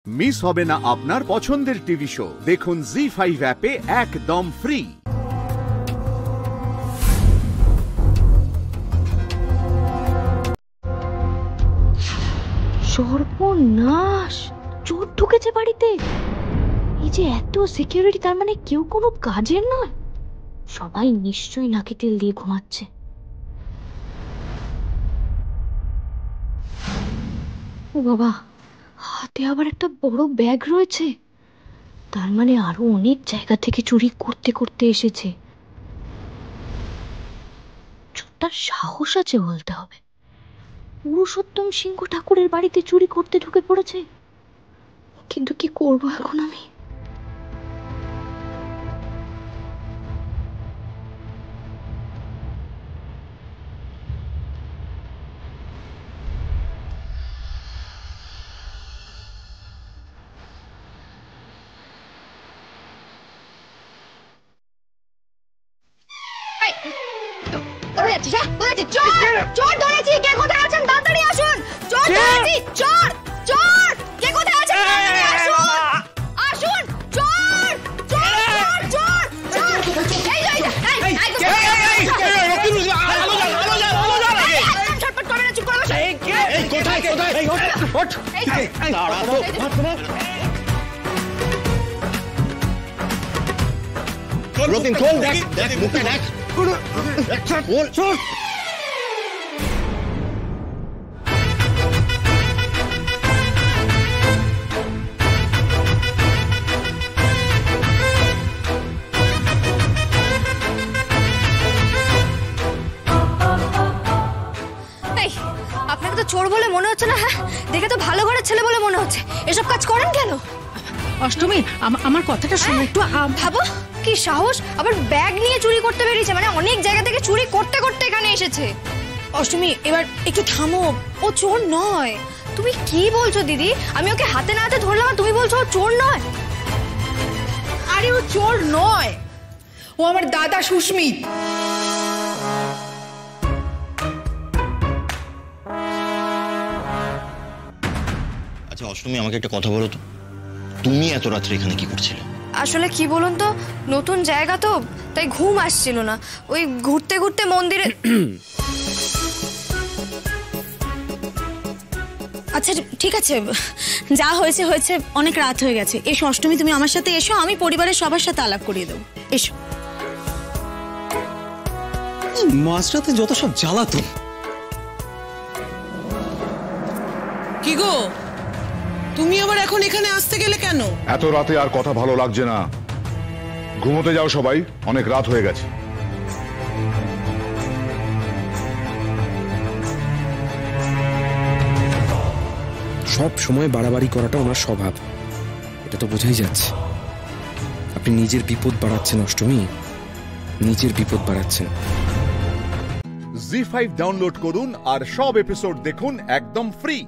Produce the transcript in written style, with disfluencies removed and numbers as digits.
Miss হবে না আপনার পছন্দের টিভি শো। দেখুন জি5 অ্যাপে একদম ফ্রি। সর্বনাশ, চোর ঢুকেছে বাড়িতে। এই যে এত সিকিউরিটি, তার মানে কেউ কোনো কাজের নয়। সবাই নিশ্চয়ই নাকে তেল দিয়ে ঘুমাচ্ছে। ও বাবা, হাতে আবার একটা বড় ব্যাগ রয়েছে। তার মানে আরো অনেক জায়গা থেকে চুরি করতে করতে এসেছে। তার সাহস আছে বলতে হবে। পুরুষোত্তম সিংহ ঠাকুরের বাড়িতে চুরি করতে ঢুকে পড়েছে। কিন্তু কি করবো এখন আমি? চোর ধরেছি, কে কোথায় আছেন তাড়াতাড়ি আসুন। চোর ধরেছি, চোর চোর কে কোথায় আছেন তাড়াতাড়ি আসুন। আসুন, চোর চোর চোর চোর চোর। এই এই এই ছটপট করবে না, চুপ করে বসো। এই কোথায় কোথায়? এই ওঠ দাঁড়া তো। রতিন খোল, দেখ দেখ মুখটা দেখ। খোল চোর। আপনাকে তো চোর বলে মনে হচ্ছে না। হ্যাঁ, দেখে তো ভালো ঘরের ছেলে বলে মনে হচ্ছে। এসব কাজ করেন কেন? অষ্টমী, আমার কথাটা শোনো একটু। ভাবো কি সাহস, আবার ব্যাগ নিয়ে চুরি করতে বেরিয়েছে। মানে অনেক জায়গা থেকে চুরি করতে করতে এখানে এসেছে। অষ্টমী, এবার একটু থামো। ও চোর নয়। তুমি কি বলছো দিদি? আমি ওকে হাতে না হাতে ধরলাম আর তুমি বলছো ও চোর নয়? আরে ও চোর নয়, ও আমার দাদা সুস্মিত। আচ্ছা অষ্টমী, আমাকে একটা কথা বলো তো, তুমি এত রাত্রে এখানে কি করছিলে? আসলে কি বলুন তো, নতুন জায়গা তো, তাই ঘুম আসছিল না। ওই ঘুরতে ঘুরতে মন্দিরে। আচ্ছা ঠিক আছে, যা হয়েছে হয়েছে, অনেক রাত হয়ে গেছে। এসো অষ্টমী, তুমি আমার সাথে এসো, আমি পরিবারের সবার সাথে আলাপ করিয়ে দেবো। এসো। মাঝরাতে যত সব জ্বালাতো। কি গো, তুমি আবার এখন এখানে আসতে গেলে কেন? এত রাতে আর কথা ভালো লাগছে না। ঘুমোতে যাও সবাই, অনেক রাত হয়ে গেছে। সব সময় বাড়াবাড়ি করাটা ওনার স্বভাব, এটা তো বোঝাই যাচ্ছে। আপনি নিজের বিপদ বাড়াচ্ছেন অষ্টমী, নিজের বিপদ বাড়াচ্ছেন। জি5 ডাউনলোড করুন আর সব এপিসোড দেখুন একদম ফ্রি।